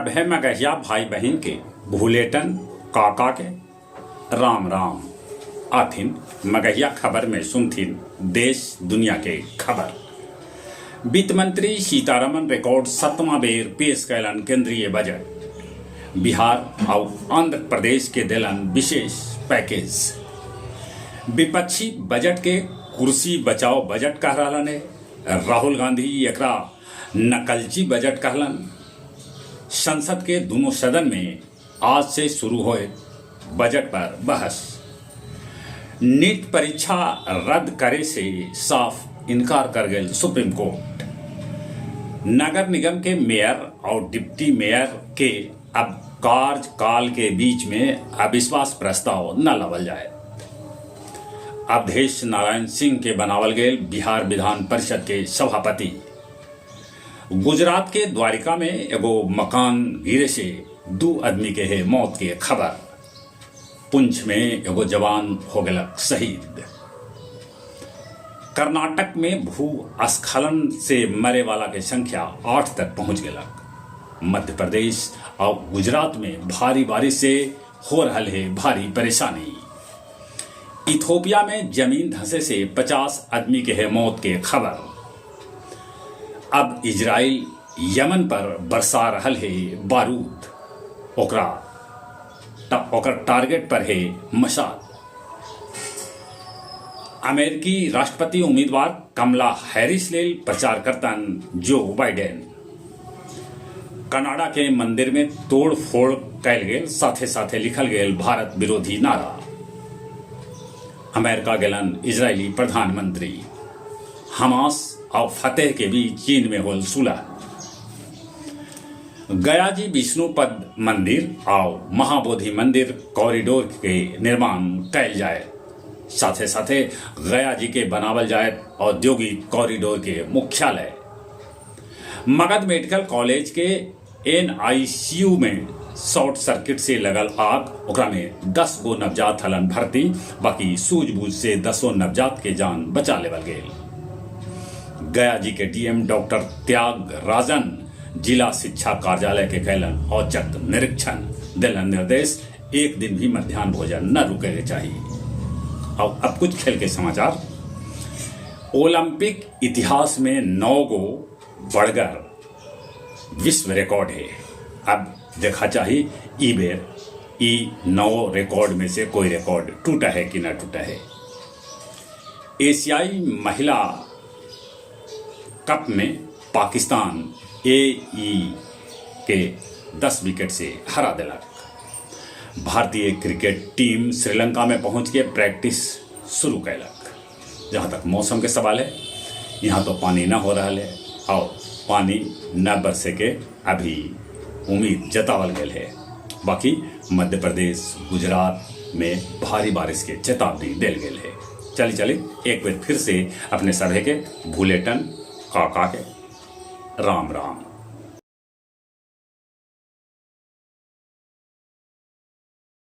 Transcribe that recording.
अब है मगहिया भाई बहन के भूलेटन काका के राम राम आथिन मगहिया खबर में सुनथिन देश दुनिया के खबर। वित्त मंत्री सीतारमन रिकॉर्ड 7वां बेर पेश कैलन केंद्रीय बजट। बिहार और आंध्र प्रदेश के दिलन विशेष पैकेज। विपक्षी बजट के कुर्सी बचाओ बजट कह रहा ने। राहुल गांधी एकरा नकलची बजट कहलन। संसद के दोनों सदन में आज से शुरू हुए बजट पर बहस। नीट परीक्षा रद्द करे से साफ इनकार कर गए सुप्रीम कोर्ट। नगर निगम के मेयर और डिप्टी मेयर के अब कार्यकाल के बीच में अविश्वास प्रस्ताव न लावल जाए। अवधेश नारायण सिंह के बनावल गए बिहार विधान परिषद के सभापति। गुजरात के द्वारिका में एगो मकान गिरे से 2 आदमी के है मौत के खबर। पुंछ में एगो जवान हो गया शहीद। कर्नाटक में भूस्खलन से मरे वाला के संख्या 8 तक पहुंच गया। मध्य प्रदेश और गुजरात में भारी बारिश से हो रहा है भारी परेशानी। इथोपिया में जमीन धंसे से 50 आदमी के है मौत के खबर। अब इजराइल यमन पर बरसा रहा है बारूद। ओकर टारगेट पर है मशाल। अमेरिकी राष्ट्रपति उम्मीदवार कमला हैरिस लेल प्रचार करतन जो बाइडेन। कनाडा के मंदिर में तोड़ फोड़ कैल गेल, साथे साथे लिखल गेल भारत विरोधी नारा। अमेरिका गेलन इजरायली प्रधानमंत्री। हमास और फतेह के बीच चीन में होल सुलह। गया जी विष्णुपद मंदिर और महाबोधि मंदिर कॉरिडोर के निर्माण कैल जाए। साथे साथे गया जी के बनावल जाए औद्योगिक कॉरिडोर के मुख्यालय। मगध मेडिकल कॉलेज के NICU में शॉर्ट सर्किट से लगल आग। ओकरा में 10 गो नवजात हलन भर्ती। बाकी सूझबूझ से 10 नवजात के जान बचा लेवल गेल। गया जी के DM डॉक्टर त्यागराजन जिला शिक्षा कार्यालय के कैलन औचक निरीक्षण। दिलन निर्देश 1 दिन भी मध्याह्न भोजन न रुके चाहिए। और अब कुछ खेल के समाचार। ओलंपिक इतिहास में 9 गो बढ़कर विश्व रिकॉर्ड है। अब देखा चाहिए ई बेर 9 रिकॉर्ड में से कोई रिकॉर्ड टूटा है कि न टूटा है। एशियाई महिला कप में पाकिस्तान AE के 10 विकेट से हरा दिला। भारतीय क्रिकेट टीम श्रीलंका में पहुंच के प्रैक्टिस शुरू कैलक। जहां तक मौसम के सवाल है, यहाँ तो पानी न हो रहा है और पानी न बरसे के अभी उम्मीद जतावल गई है। बाकी मध्य प्रदेश गुजरात में भारी बारिश के चेतावनी दिल गई है। चली एक बार फिर से अपने सभी के भूलेटन काका के राम राम।